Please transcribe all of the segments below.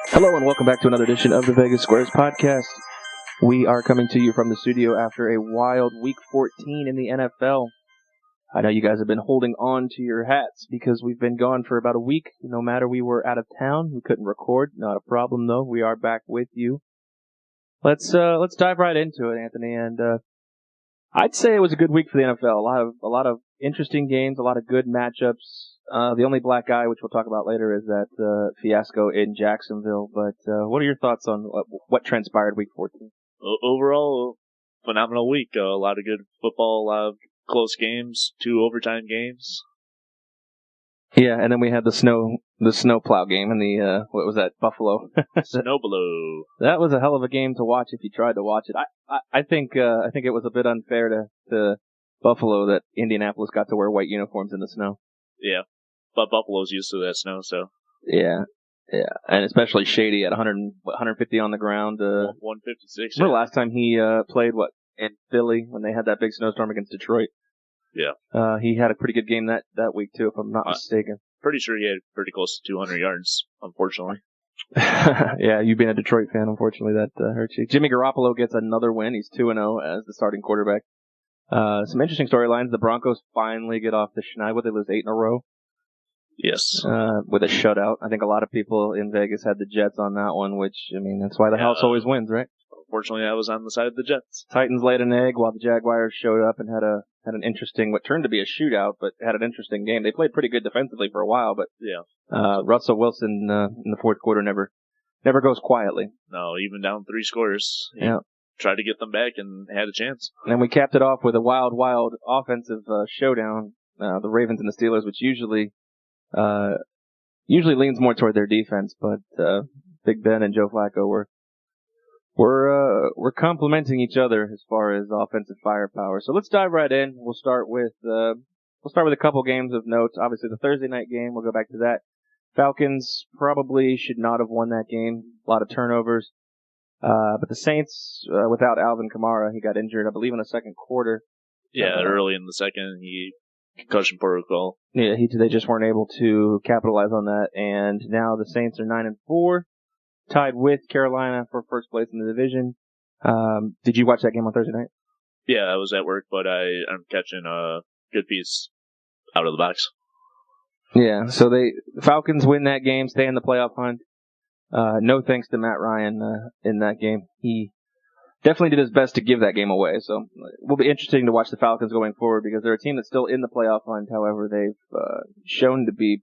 Hello and welcome back to another edition of the Vegas Squares podcast. We are coming to you from the studio after a wild Week 14 in the NFL. I know you guys have been holding on to your hats because we've been gone for about a week. No matter we were out of town, we couldn't record. Not a problem though. We are back with you. Let's dive right into it, Anthony. And I'd say it was a good week for the NFL. A lot of interesting games, a lot of good matchups. The only black eye, which we'll talk about later, is that fiasco in Jacksonville. But what are your thoughts on what transpired Week 14? Overall, phenomenal week. A lot of good football, a lot of close games, 2 overtime games. Yeah, and then we had the snow plow game in the what was that, Buffalo? Snowblow. That was a hell of a game to watch if you tried to watch it. I think it was a bit unfair to Buffalo that Indianapolis got to wear white uniforms in the snow. Yeah, but Buffalo's used to that snow, so. Yeah, and especially Shady at 150 on the ground. 156. Remember last time he played in Philly when they had that big snowstorm against Detroit? Yeah. He had a pretty good game that week too, if I'm not mistaken. Pretty sure he had pretty close to 200 yards, unfortunately. Yeah, you being a Detroit fan, unfortunately, that hurts you. Jimmy Garoppolo gets another win. He's 2-0 as the starting quarterback. Some interesting storylines. The Broncos finally get off the schneid. Would they lose 8 in a row? Yes. With a shutout. I think a lot of people in Vegas had the Jets on that one, which, I mean, that's why the house always wins, right? Unfortunately, I was on the side of the Jets. Titans laid an egg while the Jaguars showed up and had an interesting, what turned to be a shootout, but had an interesting game. They played pretty good defensively for a while, but Russell Wilson in the fourth quarter never goes quietly. No, even down 3 scores. Yeah. Tried to get them back and had a chance. And we capped it off with a wild offensive showdown. The Ravens and the Steelers, which usually leans more toward their defense, but Big Ben and Joe Flacco we're complementing each other as far as offensive firepower. So let's dive right in. We'll start with a couple games of note. Obviously, the Thursday night game. We'll go back to that. Falcons probably should not have won that game. A lot of turnovers. But the Saints, without Alvin Kamara, he got injured, I believe, in the second quarter. Yeah, early in the second, concussion protocol. Yeah, they just weren't able to capitalize on that, and now the Saints are 9-4. Tied with Carolina for first place in the division. Did you watch that game on Thursday night? Yeah, I was at work, but I'm catching a good piece out of the box. Yeah, so the Falcons win that game, stay in the playoff hunt. No thanks to Matt Ryan in that game. He definitely did his best to give that game away. So it will be interesting to watch the Falcons going forward because they're a team that's still in the playoff hunt. However, they've shown to be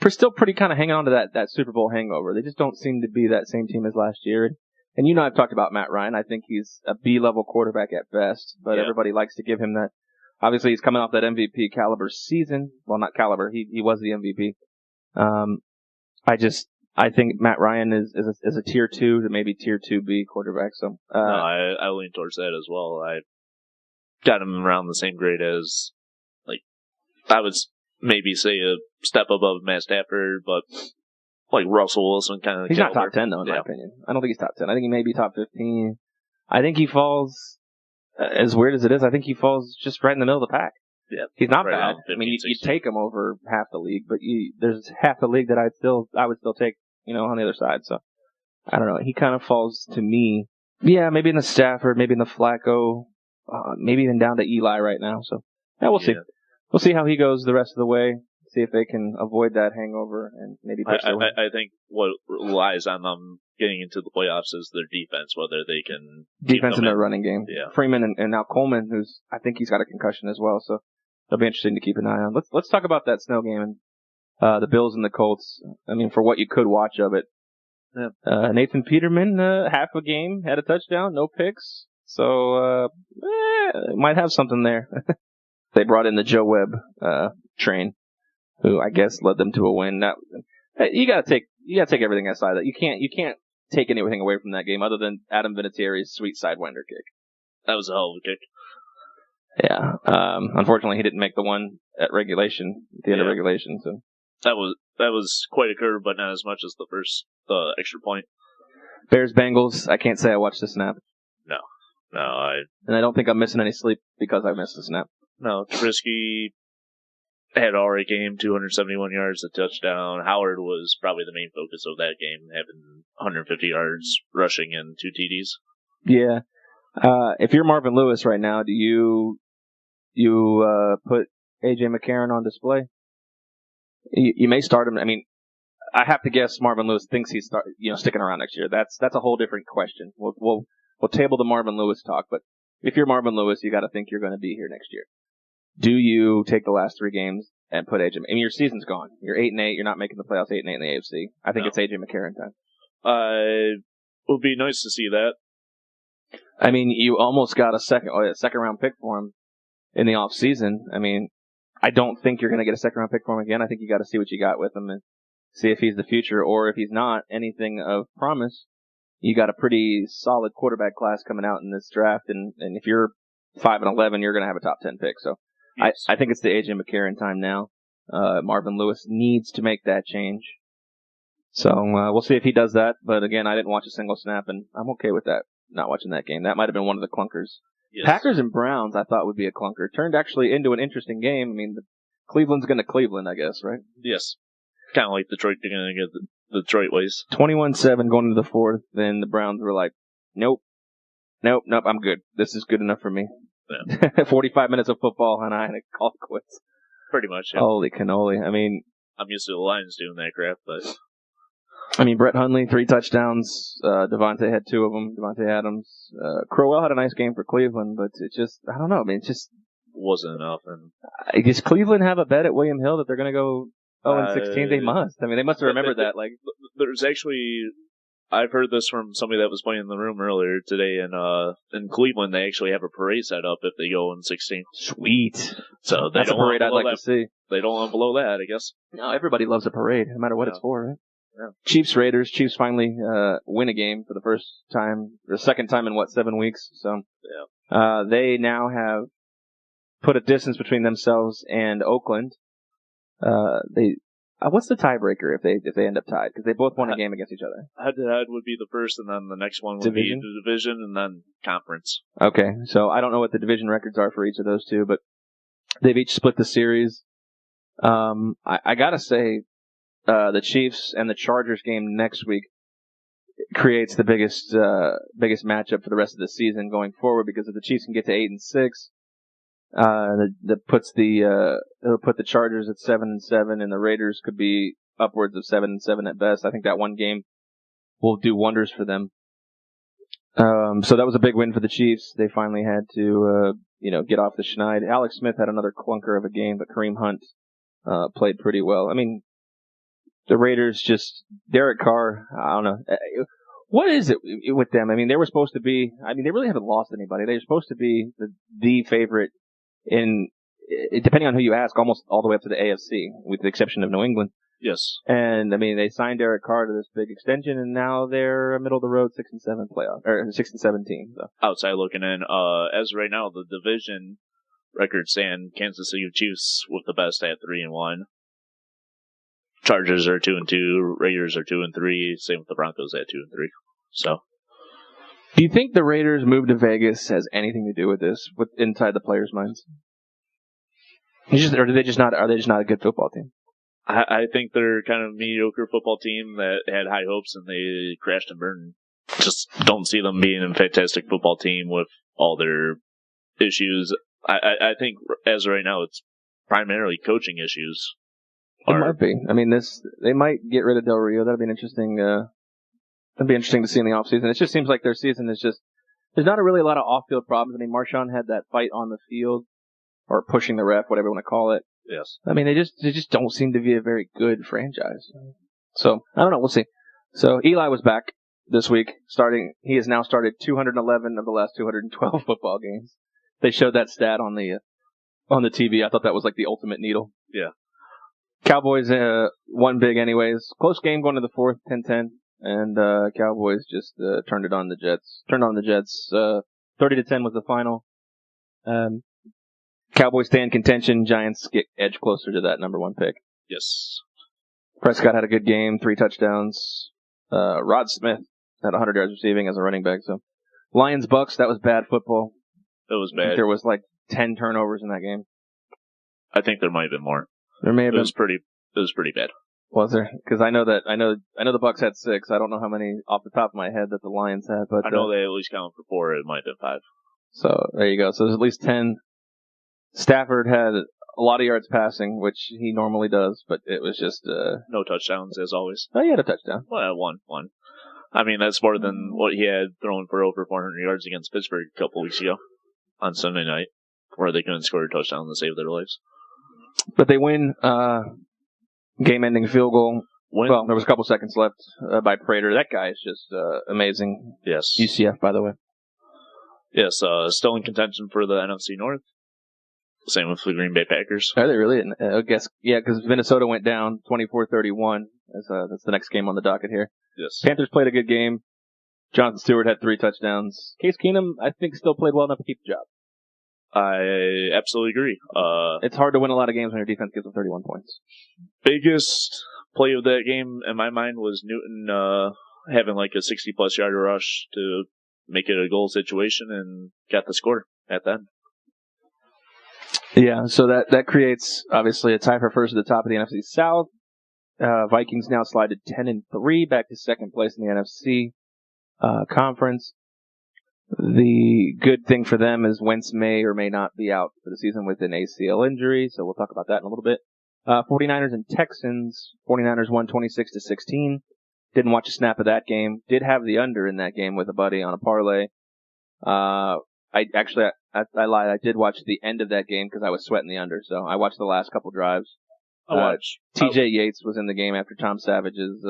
still pretty kind of hanging on to that Super Bowl hangover. They just don't seem to be that same team as last year. And you know I've talked about Matt Ryan. I think he's a B-level quarterback at best, but everybody likes to give him that. Obviously, he's coming off that MVP caliber season. Well, not caliber. He was the MVP. I think Matt Ryan is a tier 2 to maybe tier 2B quarterback. So no, I lean towards that as well. I got him around the same grade as, I would maybe say a step above Matt Stafford, but like Russell Wilson kind of. He's not top 10 though, in my opinion. I don't think he's top 10. I think he may be top 15. I think he falls, as weird as it is, I think he falls just right in the middle of the pack. Yeah, he's not right bad. 15, I mean, you take him over half the league, but there's half the league that I would still take, on the other side. So I don't know. He kind of falls to me. Yeah, maybe in the Stafford, maybe in the Flacco, maybe even down to Eli right now. So we'll see. We'll see how he goes the rest of the way. See if they can avoid that hangover and maybe push their way. I think what relies on them getting into the playoffs is their defense, whether they can defense in their running game. Yeah. Freeman and now Coleman, I think he's got a concussion as well, so it'll be interesting to keep an eye on. Let's talk about that snow game and the Bills and the Colts. I mean, for what you could watch of it. Yeah. Nathan Peterman, half a game, had a touchdown, no picks, so might have something there. They brought in the Joe Webb train, who I guess led them to a win. Now, you gotta take everything aside. That you can't take anything away from that game other than Adam Vinatieri's sweet sidewinder kick. That was a hell of a kick. Yeah. Unfortunately, he didn't make the one at regulation, at the end of regulation. So that was quite a curve, but not as much as the extra point. Bears Bengals. I can't say I watched the snap. No, and I don't think I'm missing any sleep because I missed the snap. No, Trubisky had already game, 271 yards, a touchdown. Howard was probably the main focus of that game, having 150 yards rushing and 2 TDs. Yeah. If you're Marvin Lewis right now, do you put A.J. McCarron on display? You may start him. I mean, I have to guess Marvin Lewis thinks he's sticking around next year. That's a whole different question. We'll table the Marvin Lewis talk, but if you're Marvin Lewis, you got to think you're going to be here next year. Do you take the last 3 games and put A.J.? I mean, your season's gone. You're 8-8. You're not making the playoffs 8-8 in the AFC. I think it's A.J. McCarron time. It would be nice to see that. I mean, you almost got a second round pick for him in the off season. I mean, I don't think you're going to get a second round pick for him again. I think you got to see what you got with him and see if he's the future, or if he's not anything of promise. You got a pretty solid quarterback class coming out in this draft, and if you're 5-11, you're going to have a top 10 pick. So yes. I think it's the A.J. McCarron time now. Marvin Lewis needs to make that change. So we'll see if he does that. But again, I didn't watch a single snap, and I'm okay with that. Not watching that game. That might have been one of the clunkers. Yes. Packers and Browns, I thought would be a clunker. Turned actually into an interesting game. I mean, Cleveland's going to Cleveland, I guess, right? Yes. Kind of like Detroit going to get the Detroit ways. 21-7 going into the fourth. Then the Browns were like, nope, I'm good. This is good enough for me. Yeah. 45 minutes of football, and I had to call quits. Pretty much, yeah. Holy cannoli. I mean, I'm used to the Lions doing that crap, but... I mean, Brett Hundley, 3 touchdowns. Devontae had 2 of them. Devontae Adams. Crowell had a nice game for Cleveland, but it just, I don't know. I mean, it just wasn't enough. And does Cleveland have a bet at William Hill that they're going to go 0-16? They must. I mean, they must have remembered that. Like, there's actually, I've heard this from somebody that was playing in the room earlier today. In Cleveland, they actually have a parade set up if they go 0-16. Sweet. So that's a parade I'd like to see. They don't want to blow that, I guess. No, everybody loves a parade, no matter what it's for, right? Yeah. Chiefs Raiders. Chiefs finally win a game for the first time, or second time in 7 weeks. So they now have put a distance between themselves and Oakland. What's the tiebreaker if they end up tied? Because they both won a game against each other. Head-to-head would be the first, and then the next one would be the division, and then conference. Okay, so I don't know what the division records are for each of those two, but they've each split the series. I gotta say, the Chiefs and the Chargers game next week creates the biggest matchup for the rest of the season going forward, because if the Chiefs can get to 8-6, that puts it'll put the Chargers at 7-7, and the Raiders could be upwards of 7-7 at best. I think that one game will do wonders for them. So that was a big win for the Chiefs. They finally had to get off the schneid. Alex Smith had another clunker of a game, but Kareem Hunt played pretty well. I mean, the Raiders Derek Carr, I don't know. What is it with them? I mean, they were supposed to be, they really haven't lost anybody. They're supposed to be the favorite depending on who you ask, almost all the way up to the AFC, with the exception of New England. Yes. And, they signed Derek Carr to this big extension, and now they're a middle-of-the-road 6-7 playoff, or 6-7 team. So. Outside looking in, as of right now, the division records stand Kansas City Chiefs with the best at 3-1. Chargers are 2-2. Raiders are 2-3. Same with the Broncos at 2-3. So, do you think the Raiders' move to Vegas has anything to do with this, inside the players' minds? Or are they just not a good football team? I think they're kind of a mediocre football team that had high hopes and they crashed and burned. Just don't see them being a fantastic football team with all their issues. I think as of right now, it's primarily coaching issues. It might be. They might get rid of Del Rio. That'd be interesting. That'd be interesting to see in the offseason. It just seems like their season is there's not really a lot of off-field problems. Marshawn had that fight on the field, or pushing the ref, whatever you want to call it. Yes. They just don't seem to be a very good franchise. So, I don't know. We'll see. So, Eli was back this week, he has now started 211 of the last 212 football games. They showed that stat on the TV. I thought that was like the ultimate needle. Yeah. Cowboys won big anyways. Close game going to the fourth, 10-10. And Cowboys just turned on the Jets. 30-10 was the final. Cowboys stay in contention. Giants get edge closer to that number 1 pick. Yes. Prescott had a good game, 3 touchdowns. Rod Smith had 100 yards receiving as a running back. So Lions Bucks, that was bad football. It was bad. There was like 10 turnovers in that game. I think there might have been more. There may have been. It was pretty bad. Was there? Because I know the Bucks had 6. I don't know how many off the top of my head that the Lions had, but I know they at least counted for 4. It might have been 5. So there you go. So there's at least 10. Stafford had a lot of yards passing, which he normally does, but it was just no touchdowns as always. Oh, he had a touchdown. Well, one. I mean, that's more than what he had thrown for over 400 yards against Pittsburgh a couple weeks ago on Sunday night, where they couldn't score a touchdown to save their lives. But they win. Game-ending field goal. Well, there was a couple seconds left by Prater. That guy is just amazing. Yes. UCF, by the way. Yes, still in contention for the NFC North. Same with the Green Bay Packers. Are they really? I guess, yeah, because Minnesota went down 24-31. That's the next game on the docket here. Yes. Panthers played a good game. Jonathan Stewart had 3 touchdowns. Case Keenum, I think, still played well enough to keep the job. I absolutely agree. It's hard to win a lot of games when your defense gives them 31 points. Biggest play of that game, in my mind, was Newton having like a 60-plus yard rush to make it a goal situation and got the score at the end. Yeah, so that creates, obviously, a tie for first at the top of the NFC South. Vikings now slide to 10-3, back to second place in the NFC conference. The good thing for them is Wentz may or may not be out for the season with an ACL injury, so we'll talk about that in a little bit. 49ers and Texans. 49ers won 26-16. Didn't watch a snap of that game. Did have the under in that game with a buddy on a parlay. I lied. I did watch the end of that game because I was sweating the under, so I watched the last couple drives. TJ Yates was in the game after Tom Savage's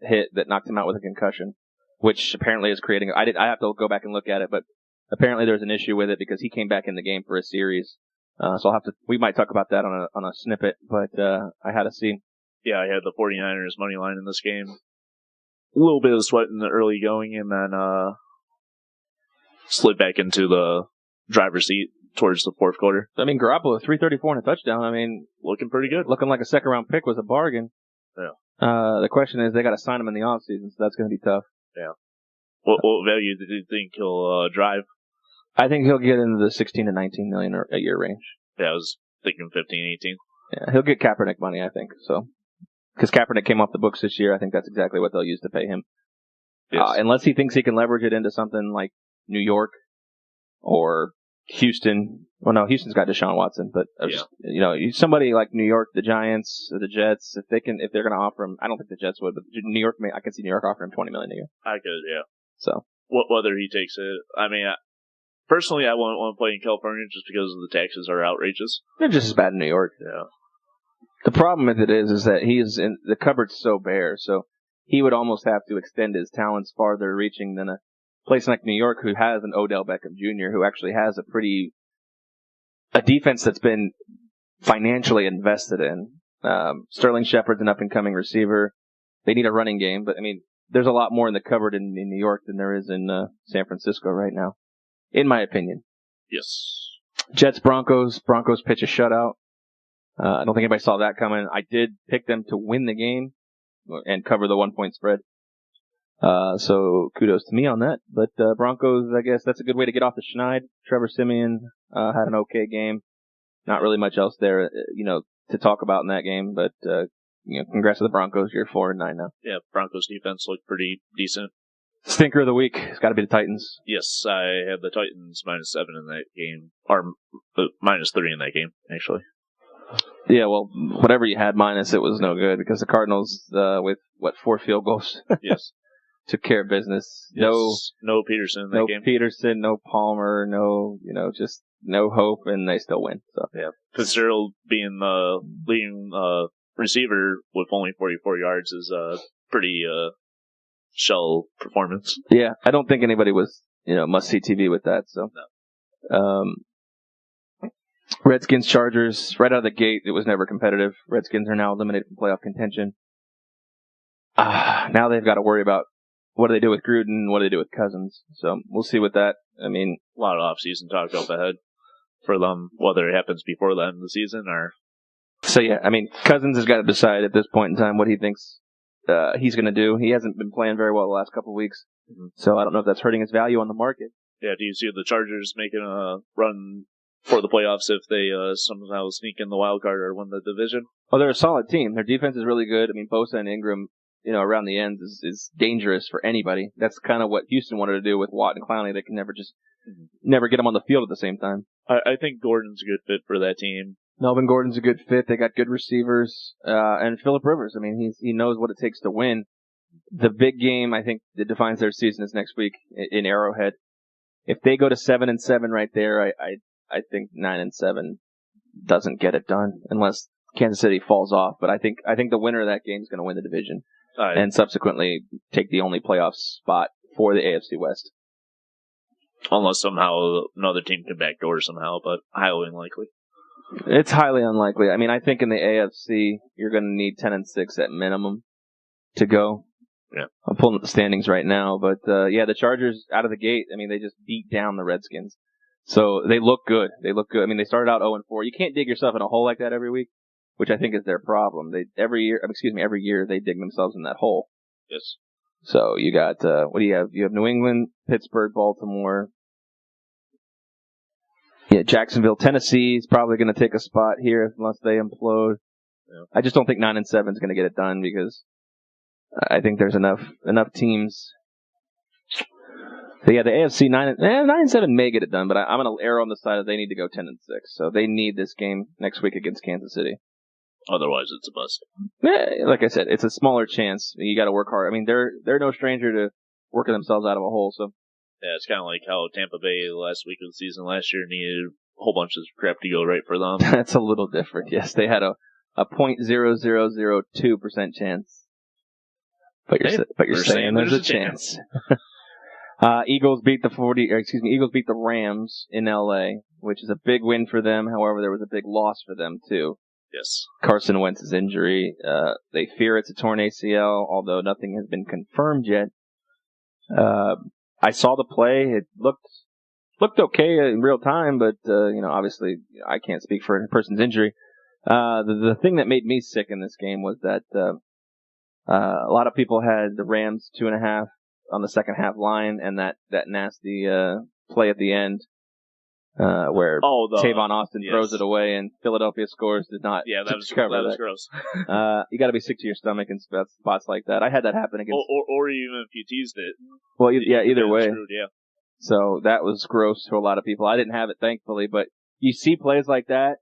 hit that knocked him out with a concussion, which apparently is creating. I have to go back and look at it, but apparently there's an issue with it because he came back in the game for a series. So we might talk about that on a snippet, but I had to see. Yeah, I had the 49ers money line in this game. A little bit of sweat in the early going, and then slid back into the driver's seat towards the fourth quarter. I mean, Garoppolo, 334 and a touchdown. I mean, looking pretty good. Looking like a second-round pick was a bargain. Yeah. The question is, they got to sign him in the offseason, so that's going to be tough. Yeah. What value did you think he'll drive? I think he'll get into the 16 to 19 million a year range. Yeah, I was thinking 15, 18. Yeah, he'll get Kaepernick money, I think. So, because Kaepernick came off the books this year, I think that's exactly what they'll use to pay him. Yes. Unless he thinks he can leverage it into something like New York or Houston. Well, no, Houston's got Deshaun Watson, but somebody like New York, the Giants, or the Jets, if they're going to offer him, I don't think the Jets would, but New York, I could see New York offering him $20 million a year. I could, yeah. So whether he takes it, I mean, personally, I wouldn't want to play in California just because the taxes are outrageous. They're just as bad in New York. Yeah. The problem with it is that the cupboard's so bare, so he would almost have to extend his talents farther reaching than a place like New York, who has an Odell Beckham Jr., who actually has a defense that's been financially invested in. Sterling Shepard's an up-and-coming receiver. They need a running game, but I mean, there's a lot more in the cupboard in New York than there is in San Francisco right now, in my opinion. Yes. Jets Broncos. Broncos pitch a shutout. I don't think anybody saw that coming. I did pick them to win the game and cover the 1-point spread. So kudos to me on that. But Broncos, I guess that's a good way to get off the schneid. Trevor Siemian had an okay game. Not really much else there, to talk about in that game. But congrats to the Broncos. You're 4-9 now. Yeah, Broncos defense looked pretty decent. Stinker of the week. It's got to be the Titans. Yes, I had the Titans -7 in that game, or -3 in that game, actually. Yeah, well, whatever you had minus, it was no good because the Cardinals, with 4 field goals, yes, took care of business. Yes. No Peterson in that game. No Peterson, no Palmer, just no hope, and they still win. So yeah, Fitzgerald being the leading receiver with only 44 yards is a pretty shell performance. Yeah, I don't think anybody was must see TV with that. So no. Redskins Chargers, right out of the gate, it was never competitive. Redskins are now eliminated from playoff contention. Now they've got to worry about what do they do with Gruden, what do they do with Cousins. So we'll see with that. I mean, a lot of off-season talk up ahead. for them, whether it happens before the end of the season or. So yeah, I mean, Cousins has got to decide at this point in time what he thinks he's going to do. He hasn't been playing very well the last couple of weeks, so I don't know if that's hurting his value on the market. Yeah, do you see the Chargers making a run for the playoffs if they somehow sneak in the wild card or win the division? Oh, they're a solid team. Their defense is really good. I mean, Bosa and Ingram, around the ends is dangerous for anybody. That's kind of what Houston wanted to do with Watt and Clowney. They can never get them on the field at the same time. I think Gordon's a good fit for that team. Melvin Gordon's a good fit. They got good receivers. And Phillip Rivers, I mean, he knows what it takes to win. The big game, I think, that defines their season is next week in Arrowhead. If they go to 7-7 right there, I think 9-7 doesn't get it done unless Kansas City falls off. But I think the winner of that game is going to win the division and subsequently take the only playoff spot for the AFC West. Unless somehow another team can backdoor somehow, but highly unlikely. It's highly unlikely. I mean, I think in the AFC, you're going to need 10-6 at minimum to go. Yeah. I'm pulling up the standings right now, but the Chargers out of the gate, I mean, they just beat down the Redskins. So they look good. I mean, they started out 0-4. You can't dig yourself in a hole like that every week, which I think is their problem. Every year they dig themselves in that hole. Yes. So you got, what do you have? You have New England, Pittsburgh, Baltimore. Yeah, Jacksonville, Tennessee is probably going to take a spot here unless they implode. Yeah. I just don't think 9-7 is going to get it done because I think there's enough teams. So yeah, the AFC 9-7 may get it done, but I'm going to err on the side that they need to go 10-6. So they need this game next week against Kansas City. Otherwise, it's a bust. Yeah, like I said, it's a smaller chance. You got to work hard. I mean, they're no stranger to working themselves out of a hole. So. Yeah, it's kind of like how Tampa Bay last week of the season last year needed a whole bunch of crap to go right for them. That's a little different. Yes, they had a 0.0002% chance. But you're saying there's a chance. Eagles beat the Rams in LA, which is a big win for them. However, there was a big loss for them too. Yes. Carson Wentz's injury. They fear it's a torn ACL, although nothing has been confirmed yet. I saw the play. It looked okay in real time, but obviously I can't speak for a person's injury. The thing that made me sick in this game was that a lot of people had the Rams 2.5 on the second half line, and that nasty play at the end where Tavon Austin throws it away and Philadelphia scores did not. Yeah, that was gross. You got to be sick to your stomach in spots like that. I had that happen against. Or even if you teased it. Well, either way. Screwed, yeah. So that was gross to a lot of people. I didn't have it, thankfully, but you see plays like that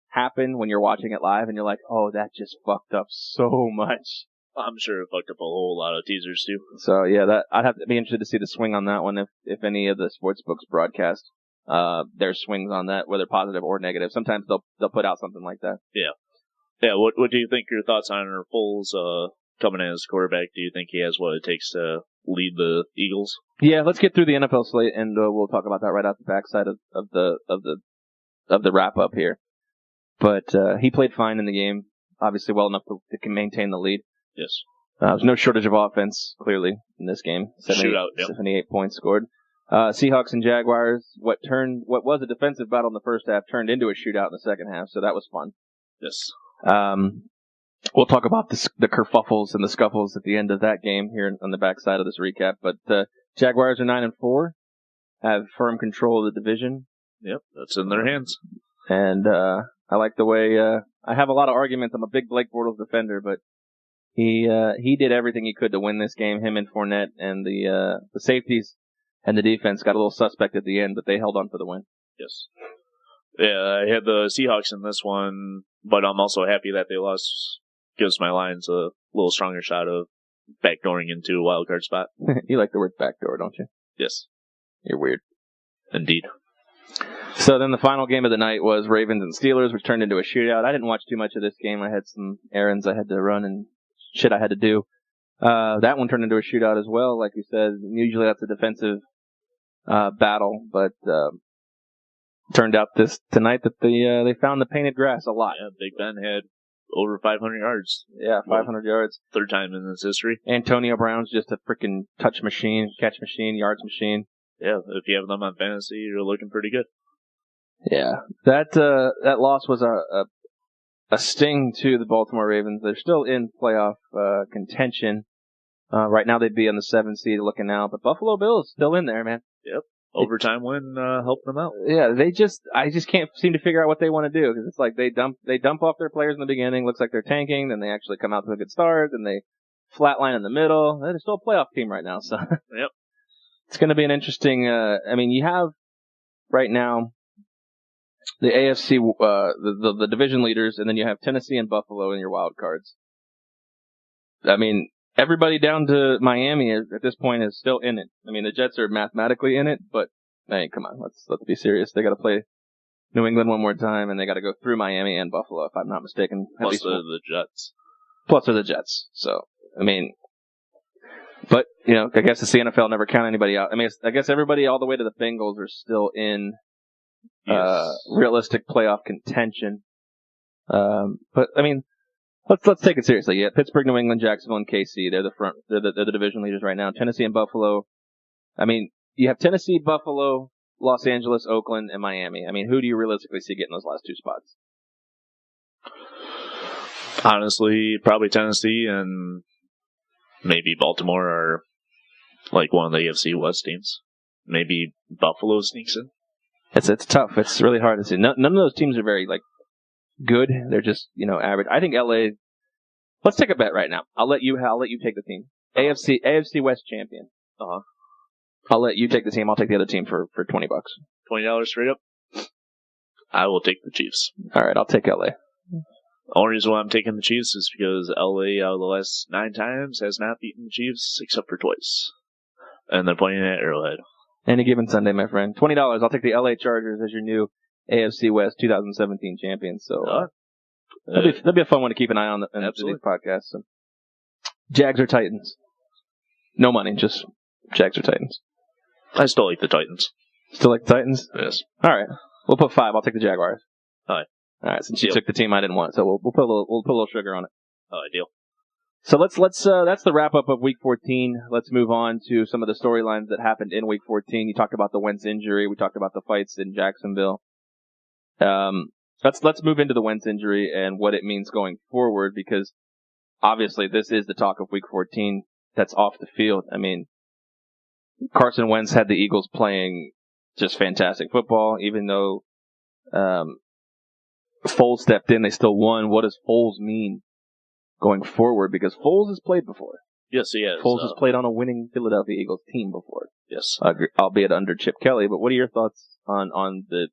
happen when you're watching it live, and you're like, oh, that just fucked up so much. I'm sure it fucked up a whole lot of teasers too. So yeah, I'd have to be interested to see the swing on that one if any of the sports books broadcast their swings on that, whether positive or negative. Sometimes they'll put out something like that. Yeah. Yeah. What do you think? Your thoughts on Foles coming in as quarterback? Do you think he has what it takes to lead the Eagles? Yeah, let's get through the NFL slate, and we'll talk about that right off the backside of the wrap up here. But he played fine in the game, obviously well enough to maintain the lead. Yes. There's no shortage of offense, clearly, in this game. 78 points scored. Seahawks and Jaguars, what was a defensive battle in the first half turned into a shootout in the second half, so that was fun. Yes. We'll talk about the kerfuffles and the scuffles at the end of that game here on the backside of this recap. But Jaguars are 9-4, have firm control of the division. Yep, that's in their hands. And I like the way I have a lot of arguments. I'm a big Blake Bortles defender, but he did everything he could to win this game. Him and Fournette and the safeties and the defense got a little suspect at the end, but they held on for the win. Yes. Yeah, I had the Seahawks in this one, but I'm also happy that they lost. Gives my Lions a little stronger shot of backdooring into a wild card spot. You like the word backdoor, don't you? Yes. You're weird. Indeed. So then the final game of the night was Ravens and Steelers, which turned into a shootout. I didn't watch too much of this game. I had some errands I had to run and shit I had to do. That one turned into a shootout as well, like you said. Usually that's a defensive battle, but turned out tonight that they found the painted grass a lot. Yeah, Big Ben had over 500 yards. Yeah, 500 yards. Third time in his history. Antonio Brown's just a freaking catch machine, yards machine. Yeah, if you have them on fantasy, you're looking pretty good. Yeah, that loss was a sting to the Baltimore Ravens. They're still in playoff contention. Right now they'd be on the 7th seed looking out, but Buffalo Bills still in there, man. Yep. Overtime win helped them out. Yeah, I just can't seem to figure out what they want to do, because it's like they dump off their players in the beginning, looks like they're tanking, then they actually come out to a good start, then they flatline in the middle. They're still a playoff team right now, so yep. It's going to be an interesting. You have right now the AFC, the division leaders, and then you have Tennessee and Buffalo in your wild cards. I mean, everybody down to Miami at this point is still in it. I mean, the Jets are mathematically in it, but hey, come on, let's be serious. They got to play New England one more time, and they got to go through Miami and Buffalo, if I'm not mistaken. Plus the Jets. Plus they're the Jets. So, I mean, but, I guess the NFL never count anybody out. I mean, I guess everybody all the way to the Bengals are still in realistic playoff contention. But, I mean, let's take it seriously. Yeah, Pittsburgh, New England, Jacksonville, and KC, they're the division leaders right now. Tennessee and Buffalo. I mean, you have Tennessee, Buffalo, Los Angeles, Oakland, and Miami. I mean, who do you realistically see getting those last two spots? Honestly, probably Tennessee and maybe Baltimore are like one of the AFC West teams. Maybe Buffalo sneaks in. It's tough. It's really hard to see. None of those teams are very good. They're just average. I think LA. Let's take a bet right now. I'll let you take the team. AFC West champion. I'll let you take the team. I'll take the other team for $20. $20 straight up. I will take the Chiefs. All right, I'll take LA. The only reason why I'm taking the Chiefs is because LA, out of the last 9 times, has not beaten the Chiefs except for twice. And they're playing at Arrowhead. Any given Sunday, my friend. $20. I'll take the LA Chargers as your new AFC West 2017 champions. So that'd be a fun one to keep an eye on in today's podcast. So. Jags or Titans? No money, just Jags or Titans. I still like the Titans. Still like the Titans? Yes. All right. We'll put 5. I'll take the Jaguars. All right. Since you took the team I didn't want, so we'll put a little sugar on it. All right, deal. So let's that's the wrap up of Week 14. Let's move on to some of the storylines that happened in Week 14. You talked about the Wentz injury. We talked about the fights in Jacksonville. Let's move into the Wentz injury and what it means going forward, because obviously this is the talk of Week 14 that's off the field. I mean, Carson Wentz had the Eagles playing just fantastic football, even though Foles stepped in, they still won. What does Foles mean going forward? Because Foles has played before. Yes, he has. Foles has played on a winning Philadelphia Eagles team before. Yes. Albeit under Chip Kelly. But what are your thoughts on the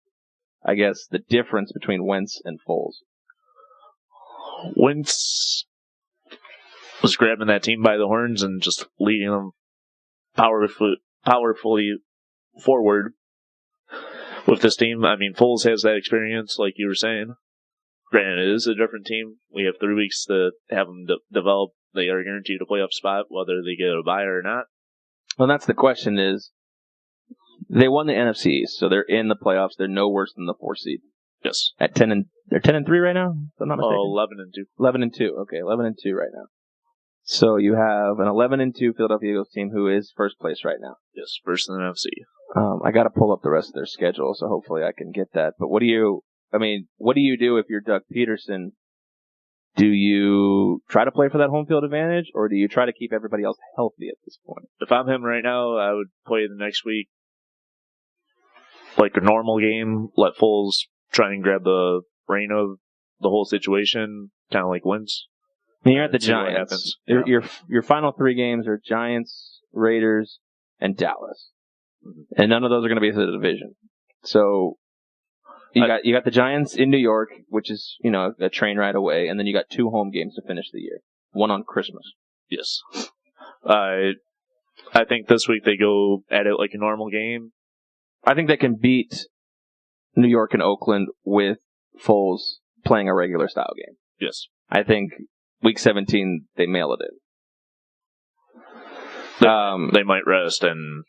difference between Wentz and Foles? Wentz was grabbing that team by the horns and just leading them powerfully forward with this team. I mean, Foles has that experience, like you were saying. Granted, it is a different team. We have 3 weeks to have them develop. They are guaranteed a playoff spot, whether they get a bye or not. Well, that's the question is, they won the NFC East, so they're in the playoffs. They're no worse than the 4 seed. Yes. They're 10-3 right now, if I'm not mistaken. 11-2. 11-2. Okay, 11-2 right now. So you have an 11-2 Philadelphia Eagles team who is first place right now. Yes, first in the NFC. I got to pull up the rest of their schedule, so hopefully I can get that. But what do you do if you're Doug Peterson? Do you try to play for that home field advantage, or do you try to keep everybody else healthy at this point? If I'm him right now, I would play the next week like a normal game. Let Foles try and grab the reign of the whole situation, kind of like Wentz. I mean, you're at the Giants. Your final 3 games are Giants, Raiders, and Dallas, and none of those are going to be the division. So you got the Giants in New York, which is a train ride away, and then you got 2 home games to finish the year. One on Christmas. Yes. I think this week they go at it like a normal game. I think they can beat New York and Oakland with Foles playing a regular style game. Yes. I think Week 17 they mail it in. They might rest, and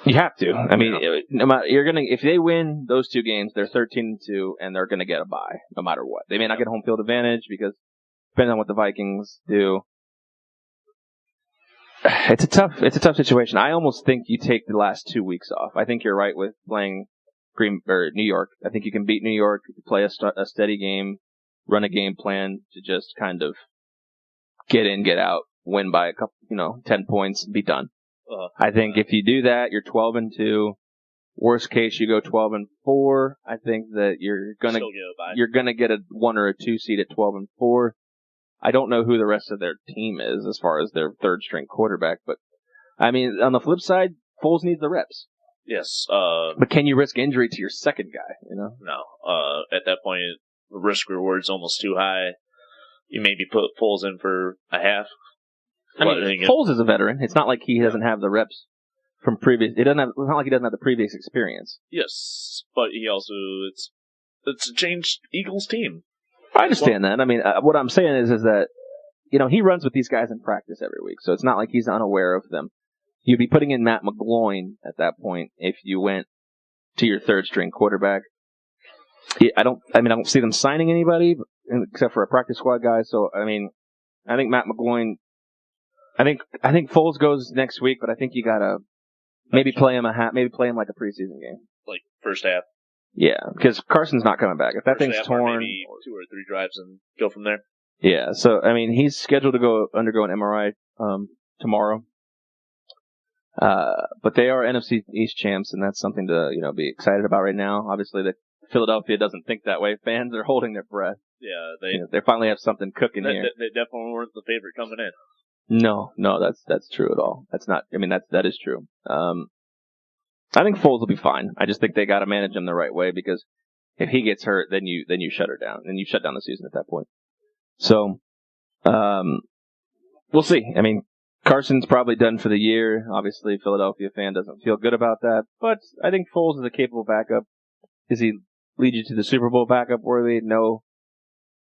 you have to. I mean, if they win those 2 games, they're 13-2, and they're gonna get a bye no matter what. They may not get home field advantage because depending on what the Vikings do, it's a tough situation. I almost think you take the last 2 weeks off. I think you're right with playing New York. I think you can beat New York, play a steady game, run a game plan to just kind of get in, get out, win by 10 points, and be done. I think if you do that, you're 12-2. Worst case, you go 12-4. I think that you're gonna get a 1 or a 2 seed at 12-4. I don't know who the rest of their team is as far as their third string quarterback, but I mean, on the flip side, Foles needs the reps. Yes. But can you risk injury to your second guy? No. At that point, the risk reward's almost too high. You maybe put Foles in for a half. I mean, Foles is a veteran. It's not like he doesn't have the reps from previous. It's not like he doesn't have the previous experience. Yes, but he also it's a changed Eagles team. I understand that. I mean, what I'm saying is that he runs with these guys in practice every week, so it's not like he's unaware of them. You'd be putting in Matt McGloin at that point if you went to your third string quarterback. I don't see them signing anybody except for a practice squad guy. So I mean, I think Matt McGloin. I think Foles goes next week, but I think you gotta maybe play him like a preseason game, like first half. Yeah, because Carson's not coming back. If that thing's torn, maybe 2 or 3 drives and go from there. Yeah, so I mean, he's scheduled to undergo an MRI tomorrow. But they are NFC East champs, and that's something to be excited about right now. Obviously, Philadelphia doesn't think that way. Fans are holding their breath. Yeah, they finally have something cooking here. They definitely weren't the favorite coming in. No, that's true at all. That's not. I mean, that is true. I think Foles will be fine. I just think they got to manage him the right way, because if he gets hurt, then you shut her down, and you shut down the season at that point. So, we'll see. I mean, Carson's probably done for the year. Obviously, a Philadelphia fan doesn't feel good about that, but I think Foles is a capable backup. Does he lead you to the Super Bowl backup worthy? No.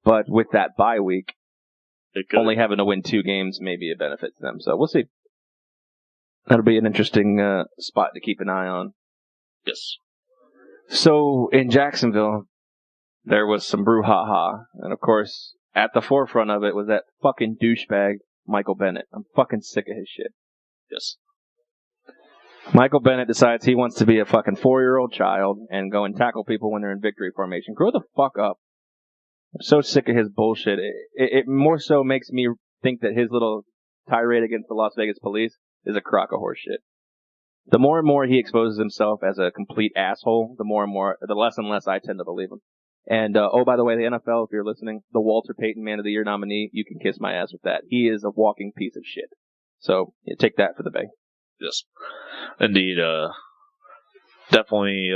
But with that bye week, only having to win 2 games may be a benefit to them. So we'll see. That'll be an interesting spot to keep an eye on. Yes. So in Jacksonville, there was some brouhaha. And of course, at the forefront of it was that fucking douchebag, Michael Bennett. I'm fucking sick of his shit. Yes. Michael Bennett decides he wants to be a fucking 4-year-old child and go and tackle people when they're in victory formation. Grow the fuck up. I'm so sick of his bullshit. It more so makes me think that his little tirade against the Las Vegas police is a crock of horse shit. The more and more he exposes himself as a complete asshole, the less and less I tend to believe him. And, by the way, the NFL, if you're listening, the Walter Payton Man of the Year nominee, you can kiss my ass with that. He is a walking piece of shit. So, take that for the bay. Yes. Indeed, definitely,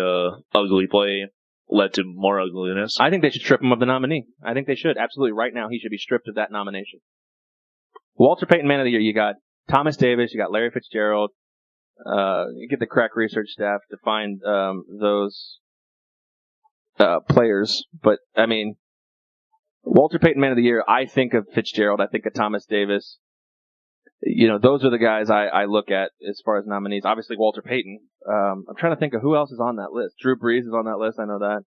ugly play led to more ugliness. I think they should strip him of the nominee. I think they should. Absolutely. Right now, he should be stripped of that nomination. Walter Payton Man of the Year, you got Thomas Davis, you got Larry Fitzgerald. You get the crack research staff to find those players. But, I mean, Walter Payton Man of the Year, I think of Fitzgerald, I think of Thomas Davis. Those are the guys I look at as far as nominees. Obviously, Walter Payton. I'm trying to think of who else is on that list. Drew Brees is on that list, I know that.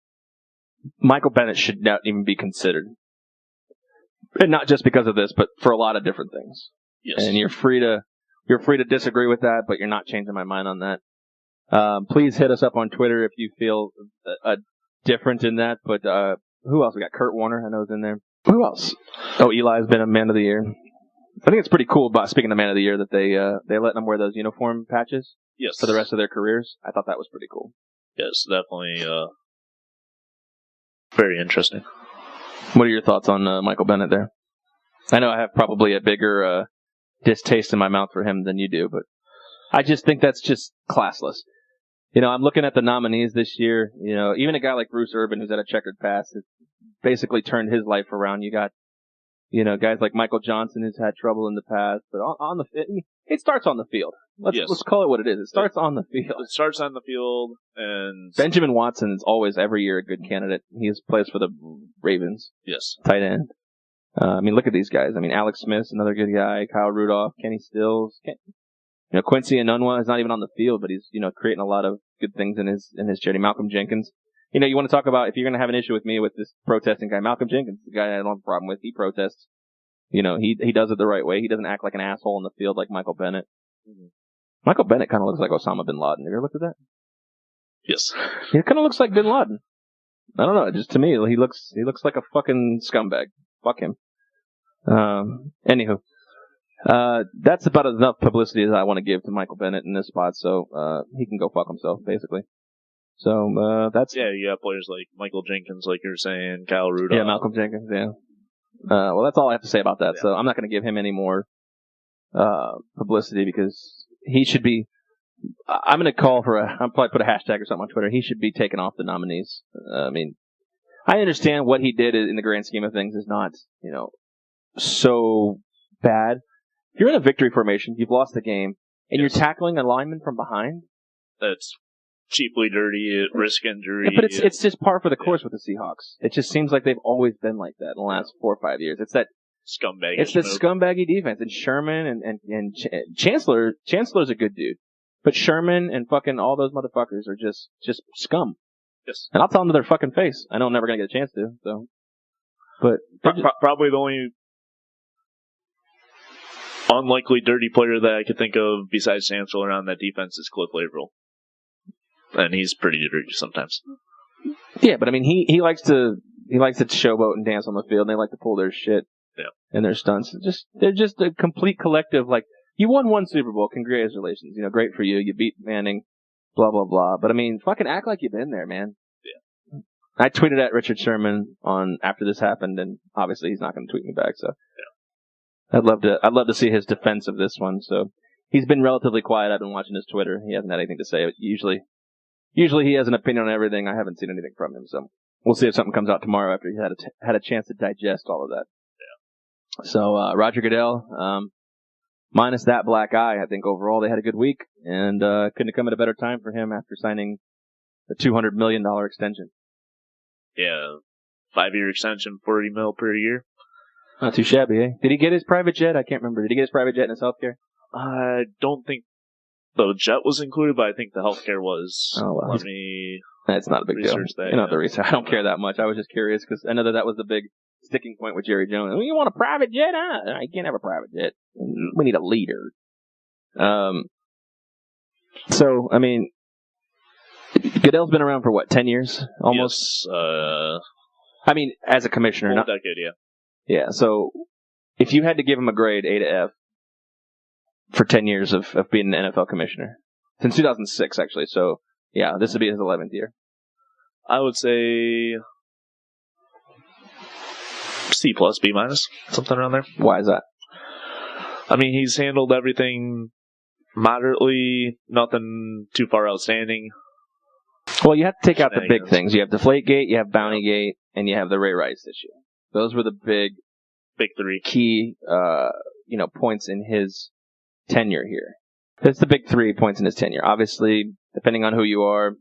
Michael Bennett should not even be considered. And not just because of this, but for a lot of different things. Yes. And you're free to disagree with that, but you're not changing my mind on that. Please hit us up on Twitter if you feel different in that. But who else? We got Kurt Warner, I know is in there. Who else? Oh, Eli's been a Man of the Year. I think it's pretty cool about speaking of Man of the Year that they let them wear those uniform patches. Yes. For the rest of their careers. I thought that was pretty cool. Yes, definitely very interesting. What are your thoughts on Michael Bennett there? I know I have probably a bigger distaste in my mouth for him than you do, but I just think that's just classless. I'm looking at the nominees this year. Even a guy like Bruce Irvin, who's had a checkered past, has basically turned his life around. You got, guys like Michael Johnson, who's had trouble in the past, but it starts on the field. Let's call it what it is. It starts on the field. It starts on the field, and Benjamin Watson is always every year a good candidate. He plays for the Ravens. Yes. Tight end. Look at these guys. Alex Smith's another good guy. Kyle Rudolph, Kenny Stills. Quincy Enunwa is not even on the field, but he's, creating a lot of good things in his charity. Malcolm Jenkins. You want to talk about, if you're going to have an issue with me with this protesting guy, Malcolm Jenkins, the guy I don't have a problem with, he protests. He does it the right way. He doesn't act like an asshole in the field like Michael Bennett. Mm-hmm. Michael Bennett kind of looks like Osama bin Laden. Have you ever looked at that? Yes. He kind of looks like Bin Laden. I don't know. Just to me, he looks like a fucking scumbag. Fuck him. Anywho, that's about enough publicity as I want to give to Michael Bennett in this spot, so he can go fuck himself, basically. So that's you got players like Michael Jenkins, like you were saying, Kyle Rudolph. Yeah, Malcolm Jenkins. Yeah. Well, that's all I have to say about that. Yeah. So I'm not going to give him any more publicity because he should be. I'm going to call for I'll probably put a hashtag or something on Twitter. He should be taken off the nominees. I mean, I understand what he did in the grand scheme of things is not, so bad. If you're in a victory formation, you've lost the game, and you're tackling a lineman from behind. That's cheaply dirty, risk injury. Yeah, but it's just par for the course with the Seahawks. It just seems like they've always been like that in the last 4 or 5 years. It's that scumbag. It's the scumbaggy defense. And Sherman and Chancellor. Chancellor's a good dude. But Sherman and fucking all those motherfuckers are just scum. Yes. And I'll tell them to their fucking face. I know I'm never going to get a chance to, so. But probably the only unlikely dirty player that I could think of besides Chancellor on that defense is Cliff Averill. And he's pretty dirty sometimes. Yeah, but I mean, he likes to showboat and dance on the field, and they like to pull their shit and their stunts. They're just a complete collective. Like, you won 1 Super Bowl, congratulations. Great for you. You beat Manning, blah blah blah. But I mean, fucking act like you've been there, man. Yeah. I tweeted at Richard Sherman after this happened, and obviously he's not going to tweet me back. So I'd love to see his defense of this one. So he's been relatively quiet. I've been watching his Twitter. He hasn't had anything to say. But usually he has an opinion on everything. I haven't seen anything from him, so we'll see if something comes out tomorrow after he's had a chance to digest all of that. Yeah. So Roger Goodell, minus that black eye, I think overall they had a good week, and couldn't have come at a better time for him after signing a $200 million extension. Yeah, 5-year extension, $40 million per year. Not too shabby, eh? Did he get his private jet? I can't remember. Did he get his private jet in his healthcare? I don't think the jet was included, but I think the healthcare was. Oh, well. Let me. That's not a big deal. That, the research. I don't care that much. I was just curious because I know that was the big sticking point with Jerry Jones. You want a private jet? Huh? You can't have a private jet. We need a leader. So, I mean, Goodell's been around for what, 10 years? Almost? Yes, I mean, as a commissioner. Not decade, yeah. Yeah, so if you had to give him a grade, A to F, for 10 years of being an NFL commissioner. Since 2006, actually. So, yeah, this would be his 11th year. I would say C+, B-, something around there. Why is that? I mean, he's handled everything moderately, nothing too far outstanding. Well, you have to take out the big things. You have Deflategate, you have Bountygate, and you have the Ray Rice issue. Those were the big 3 key, points in his tenure here. That's the big 3 points in his tenure. Obviously, depending on who you are,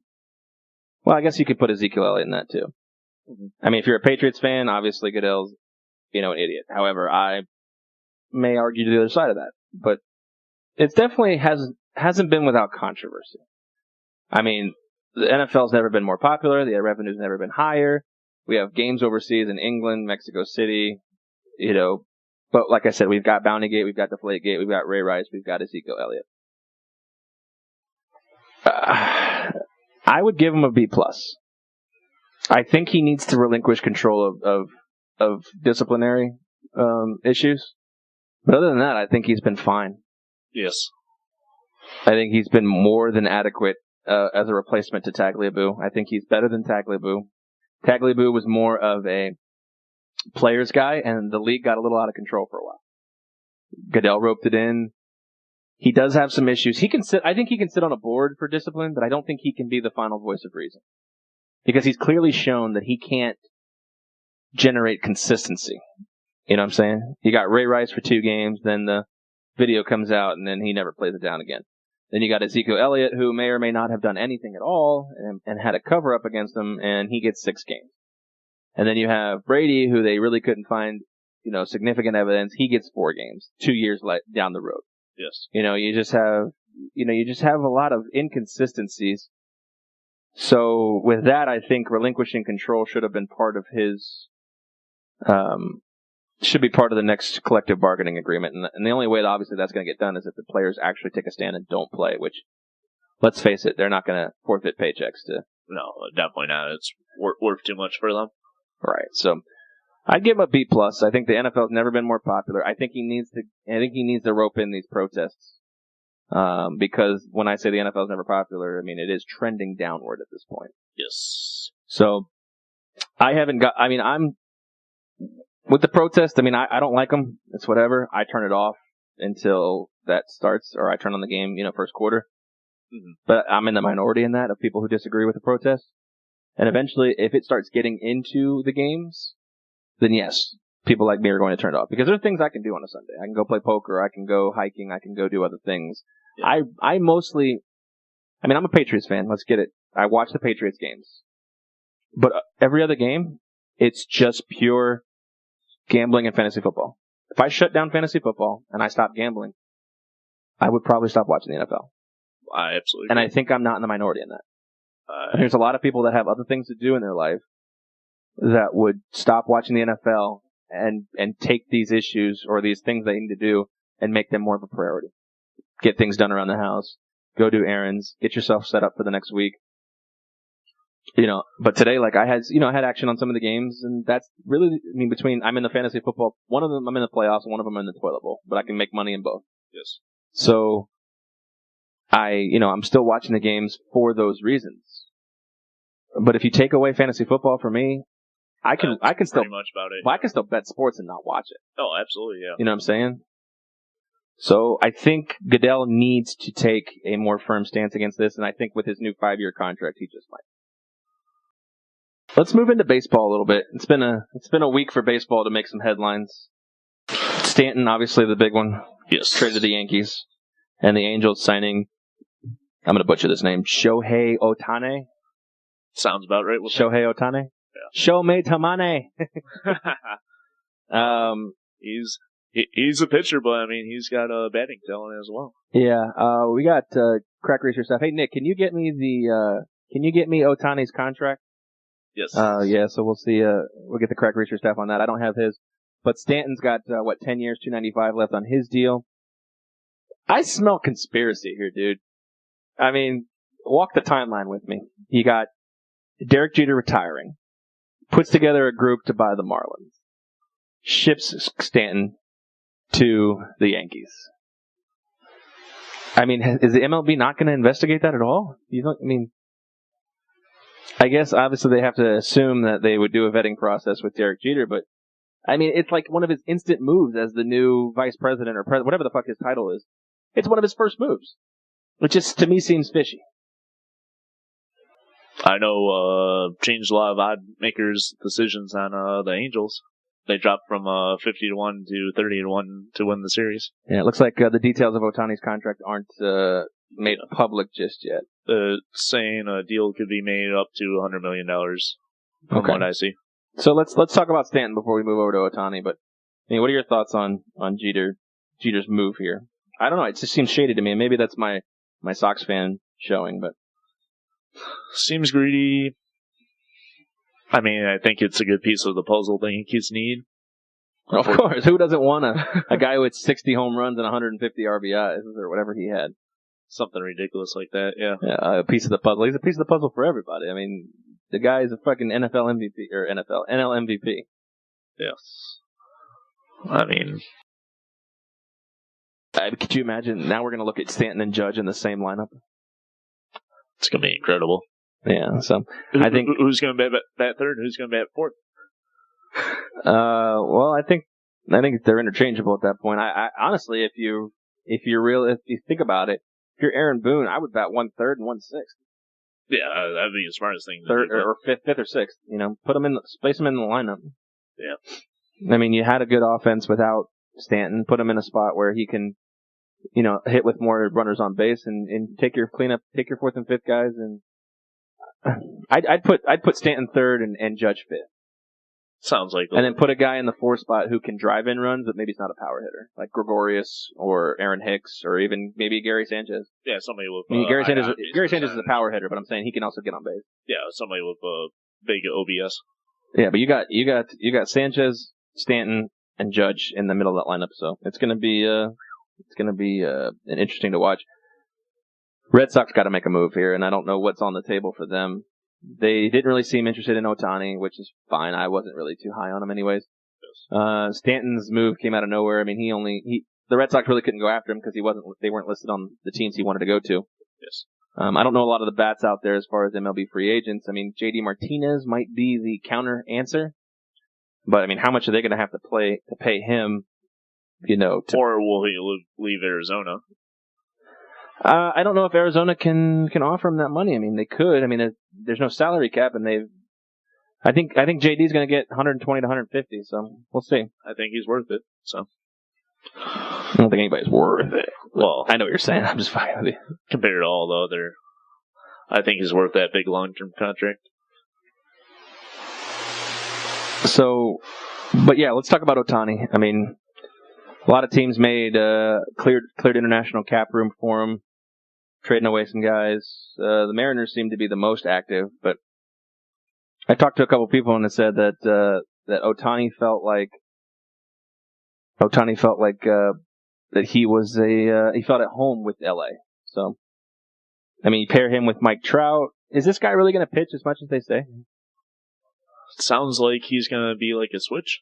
well, I guess you could put Ezekiel Elliott in that too. Mm-hmm. I mean, if you're a Patriots fan, obviously Goodell's, an idiot. However, I may argue to the other side of that, but it definitely hasn't been without controversy. I mean, the NFL's never been more popular. The revenue's never been higher. We have games overseas in England, Mexico City, But like I said, we've got Bountygate, we've got Deflategate, we've got Ray Rice, we've got Ezekiel Elliott. I would give him a B+. I think he needs to relinquish control of disciplinary issues. But other than that, I think he's been fine. Yes. I think he's been more than adequate as a replacement to Tagliabue. I think he's better than Tagliabue. Tagliabue was more of a players guy, and the league got a little out of control for a while. Goodell roped it in. He does have some issues. I think he can sit on a board for discipline, but I don't think he can be the final voice of reason. Because he's clearly shown that he can't generate consistency. You know what I'm saying? You got Ray Rice for 2 games, then the video comes out, and then he never plays it down again. Then you got Ezekiel Elliott, who may or may not have done anything at all, and had a cover-up against him, and he gets 6 games. And then you have Brady, who they really couldn't find, significant evidence. He gets 4 games, 2 years down the road. Yes. You just have a lot of inconsistencies. So with that, I think relinquishing control should have been part of his, should be part of the next collective bargaining agreement. And the only way that obviously that's going to get done is if the players actually take a stand and don't play, which let's face it, they're not going to forfeit paychecks to. No, definitely not. It's worth too much for them. Right. So I'd give him a B+. I think the NFL's never been more popular. I think he needs to rope in these protests. Because when I say the NFL is never popular, I mean, it is trending downward at this point. Yes. So, I'm with the protest. I mean, I don't like them. It's whatever. I turn it off until that starts, or I turn on the game, first quarter. Mm-hmm. But I'm in the minority in that of people who disagree with the protest. And eventually, if it starts getting into the games, then yes, people like me are going to turn it off. Because there are things I can do on a Sunday. I can go play poker. I can go hiking. I can go do other things. Yeah. I'm a Patriots fan. Let's get it. I watch the Patriots games. But every other game, it's just pure gambling and fantasy football. If I shut down fantasy football and I stop gambling, I would probably stop watching the NFL. I absolutely And I think I'm not in the minority in that. And there's a lot of people that have other things to do in their life that would stop watching the NFL and take these issues or these things they need to do and make them more of a priority. Get things done around the house, go do errands, get yourself set up for the next week. But today, I had action on some of the games, and that's really, I'm in the fantasy football, one of them I'm in the playoffs, one of them I'm in the toilet bowl, but I can make money in both. Yes. So, I'm still watching the games for those reasons. But if you take away fantasy football for me, I can still pretty much about it. Well, I can still bet sports and not watch it. Oh, absolutely, yeah. You know what I'm saying? So I think Goodell needs to take a more firm stance against this, and I think with his new 5-year contract, he just might. Let's move into baseball a little bit. It's been a week for baseball to make some headlines. Stanton, obviously the big one. Yes. Traded to the Yankees, and the Angels signing. I'm going to butcher this name. Shohei Ohtani. Sounds about right. Shohei Ohtani. Yeah. Shohei Tamane. He's a pitcher, but he's got a batting talent as well. Yeah. We got crack racer stuff. Hey Nick, can you get me Ohtani's contract? Yes. Yeah. So we'll see. We'll get the crack racer stuff on that. I don't have his, but Stanton's got 10 years, $295 left on his deal. I smell conspiracy here, dude. Walk the timeline with me. You got Derek Jeter retiring, puts together a group to buy the Marlins, ships Stanton to the Yankees. Is the MLB not going to investigate that at all? I guess obviously they have to assume that they would do a vetting process with Derek Jeter, but it's like one of his instant moves as the new vice president or whatever the fuck his title is. It's one of his first moves, which just to me seems fishy. I know changed a lot of odd makers' decisions on the Angels. They dropped from 50-1 to 30-1 to win the series. Yeah, it looks like the details of Ohtani's contract aren't made public just yet. Saying a deal could be made up to $100 million from what I see. So let's talk about Stanton before we move over to Ohtani. But what are your thoughts on Jeter's move here? I don't know. It just seems shady to me. Maybe that's my Sox fan showing, but seems greedy. I think it's a good piece of the puzzle the Yankees need. Of course. Who doesn't want a guy with 60 home runs and 150 RBIs or whatever he had? Something ridiculous like that, yeah. Yeah, a piece of the puzzle. He's a piece of the puzzle for everybody. The guy is a fucking NL MVP. Yes. Could you imagine? Now we're going to look at Stanton and Judge in the same lineup. It's going to be incredible. Yeah, so I think who's going to bat third? Who's going to bat fourth? Well, I think they're interchangeable at that point. I honestly, if you think about it, if you're Aaron Boone, I would bat 1/3 and 1/6. Yeah, that'd be the smartest thing. Third or fifth or sixth. Place him in the lineup. Yeah. You had a good offense without Stanton. Put him in a spot where he can, hit with more runners on base and take your fourth and fifth guys. And I'd put Stanton third and Judge fifth. Sounds like. And then put a guy in the fourth spot who can drive in runs, but maybe he's not a power hitter, like Gregorius or Aaron Hicks or even maybe Gary Sanchez. Yeah, somebody with. Gary Sanchez is a power hitter, but I'm saying he can also get on base. Yeah, somebody with big OBS. Yeah, but you got Sanchez, Stanton, and Judge in the middle of that lineup, so it's gonna be an interesting to watch. Red Sox got to make a move here, and I don't know what's on the table for them. They didn't really seem interested in Ohtani, which is fine. I wasn't really too high on him anyways. Stanton's move came out of nowhere. I mean, the Red Sox really couldn't go after him because they weren't listed on the teams he wanted to go to. Yes. I don't know a lot of the bats out there as far as MLB free agents. I mean, JD Martinez might be the counter answer, but I mean, how much are they going to have to pay him? Or will he leave Arizona? I don't know if Arizona can offer him that money. I mean, they could. I mean, there's no salary cap, and I think JD's going to get 120 to 150. So we'll see. I think he's worth it. So I don't think anybody's worth it. Well, I know what you're saying. I'm just fine with you. Compared to all the other, I think he's worth that big long-term contract. So, but yeah, let's talk about Ohtani. I mean, a lot of teams made cleared international cap room for him, trading away some guys. The Mariners seem to be the most active, but I talked to a couple people and they said that Ohtani felt like that he felt at home with LA. So, I mean, you pair him with Mike Trout. Is this guy really going to pitch as much as they say? It sounds like he's going to be like a switch,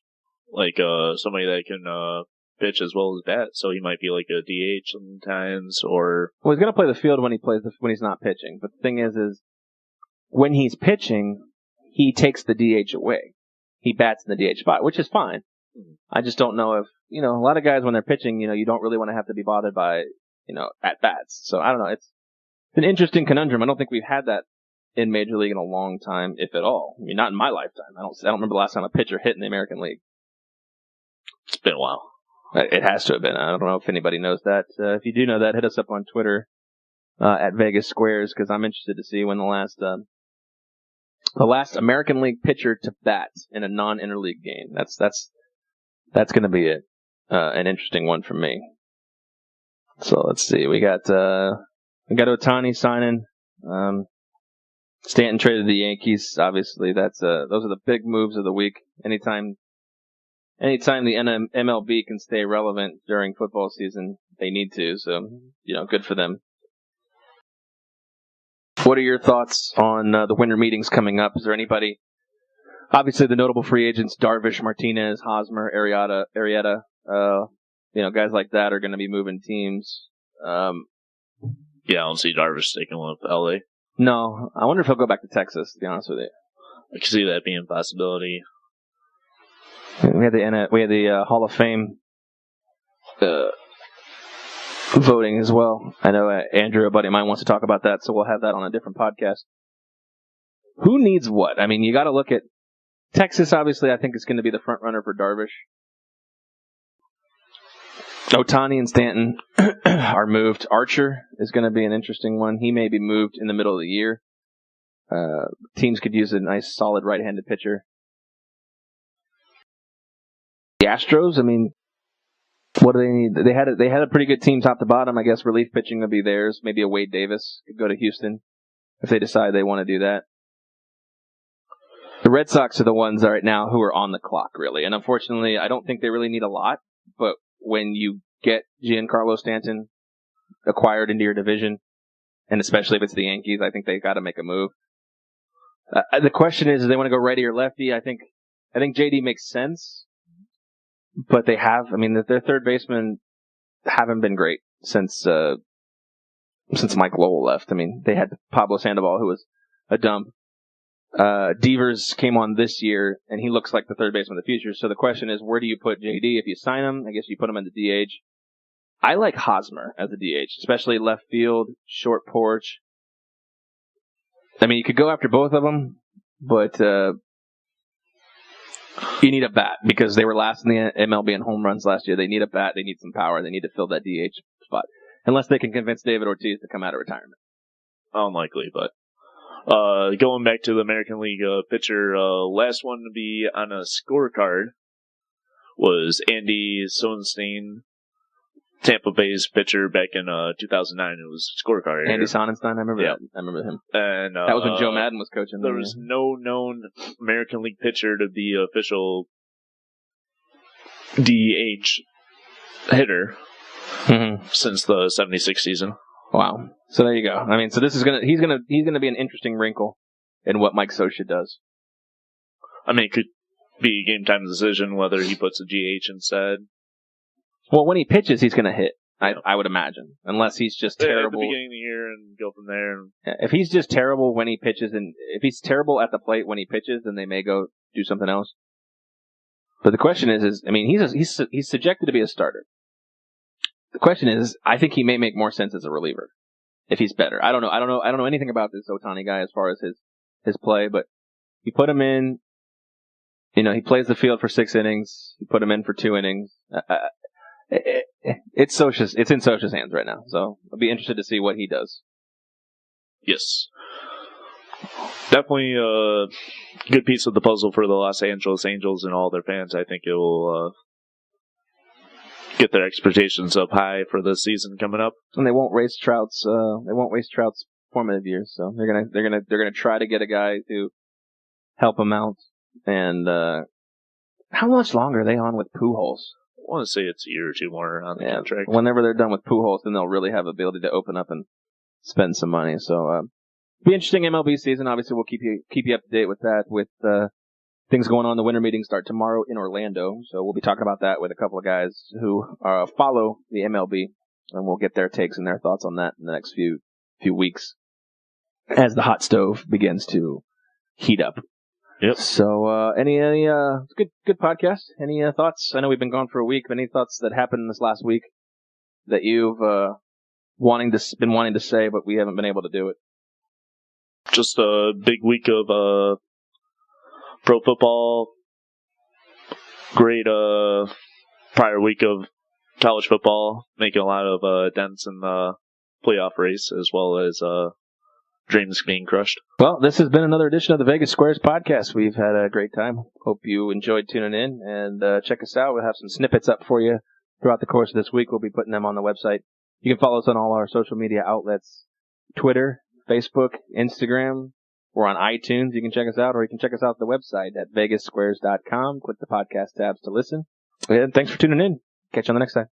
like somebody that can pitch as well as bat. So he might be like a DH sometimes, or well, he's going to play the field when he's not pitching. But the thing is when he's pitching, he takes the DH away. He bats in the DH spot, which is fine. I just don't know if, a lot of guys when they're pitching, you don't really want to have to be bothered by, at bats. So I don't know. It's an interesting conundrum. I don't think we've had that in Major League in a long time, if at all. I mean, not in my lifetime. I don't remember the last time a pitcher hit in the American League. It's been a while. It has to have been. I don't know if anybody knows that. If you do know that, hit us up on Twitter at Vegas Squares, because I'm interested to see when the last American League pitcher to bat in a non-interleague game. That's going to be an interesting one for me. So let's see. We got Ohtani signing. Stanton traded to the Yankees. Obviously, those are the big moves of the week. Anytime the MLB can stay relevant during football season, they need to. So, good for them. What are your thoughts on the winter meetings coming up? Is there anybody? Obviously, the notable free agents: Darvish, Martinez, Hosmer, Arrieta. Guys like that are going to be moving teams. Yeah, I don't see Darvish sticking with LA. No, I wonder if he'll go back to Texas. To be honest with you, I can see that being a possibility. We had the Hall of Fame voting as well. I know Andrew, a buddy of mine, wants to talk about that, so we'll have that on a different podcast. Who needs what? I mean, you got to look at Texas. Obviously, I think is going to be the front runner for Darvish. Ohtani and Stanton are moved. Archer is going to be an interesting one. He may be moved in the middle of the year. Teams could use a nice, solid right-handed pitcher. The Astros, I mean, what do they need? They had a pretty good team top to bottom. I guess relief pitching would be theirs. Maybe a Wade Davis could go to Houston if they decide they want to do that. The Red Sox are the ones right now who are on the clock, really. And unfortunately, I don't think they really need a lot. But when you get Giancarlo Stanton acquired into your division, and especially if it's the Yankees, I think they got to make a move. The question is, do they want to go righty or lefty? I think JD makes sense. But their third basemen haven't been great since Mike Lowell left. I mean, they had Pablo Sandoval, who was a dump. Devers came on this year, and he looks like the third baseman of the future. So the question is, where do you put JD? If you sign him, I guess you put him in the DH. I like Hosmer as a DH, especially left field, short porch. I mean, you could go after both of them, but you need a bat because they were last in the MLB in home runs last year. They need a bat. They need some power. They need to fill that DH spot. Unless they can convince David Ortiz to come out of retirement. Unlikely, but going back to the American League pitcher, last one to be on a scorecard was Andy Sonnenstein, Tampa Bay's pitcher back in 2009. It was scorecard. Andy Sonnenstein, I remember that. I remember him. And that was when Joe Madden was coaching. There was no known American League pitcher to be official DH hitter since the 76 season. Wow. So there you go. I mean, so this is he's gonna be an interesting wrinkle in what Mike Scioscia does. I mean, it could be a game time decision whether he puts a GH instead. Well, when he pitches, he's gonna hit. I would imagine, unless he's just terrible at the beginning of the year and go from there. If he's just terrible when he pitches, and if he's terrible at the plate when he pitches, then they may go do something else. But the question is I mean, he's subjected to be a starter. The question is, I think he may make more sense as a reliever if he's better. I don't know anything about this Ohtani guy as far as his play, but you put him in. You know, he plays the field for 6 innings. You put him in for 2 innings. It's in Scioscia's hands right now, so I'll be interested to see what he does. Yes. Definitely a good piece of the puzzle for the Los Angeles Angels and all their fans. I think it will get their expectations up high for the season coming up. And they won't waste Trout's formative years, so they're gonna try to get a guy to help him out. And how much longer are they on with Pujols? I want to say it's a year or 2 more on the contract. Whenever they're done with Pujols, then they'll really have the ability to open up and spend some money. So, be interesting MLB season. Obviously, we'll keep you up to date with that. With things going on, the winter meetings start tomorrow in Orlando. So we'll be talking about that with a couple of guys who follow the MLB, and we'll get their takes and their thoughts on that in the next few weeks as the hot stove begins to heat up. Yep. So, any good podcast? Any thoughts? I know we've been gone for a week, but any thoughts that happened this last week that you've been wanting to say, but we haven't been able to do it? Just a big week of pro football. Great prior week of college football, making a lot of dents in the playoff race, as well as dreams being crushed. Well, this has been another edition of the Vegas Squares podcast. We've had a great time. Hope you enjoyed tuning in, and check us out. We'll have some snippets up for you throughout the course of this week. We'll be putting them on the website. You can follow us on all our social media outlets, Twitter, Facebook, Instagram. We're on iTunes. You can check us out, or you can check us out at the website at vegassquares.com. Click the podcast tabs to listen. And thanks for tuning in. Catch you on the next time.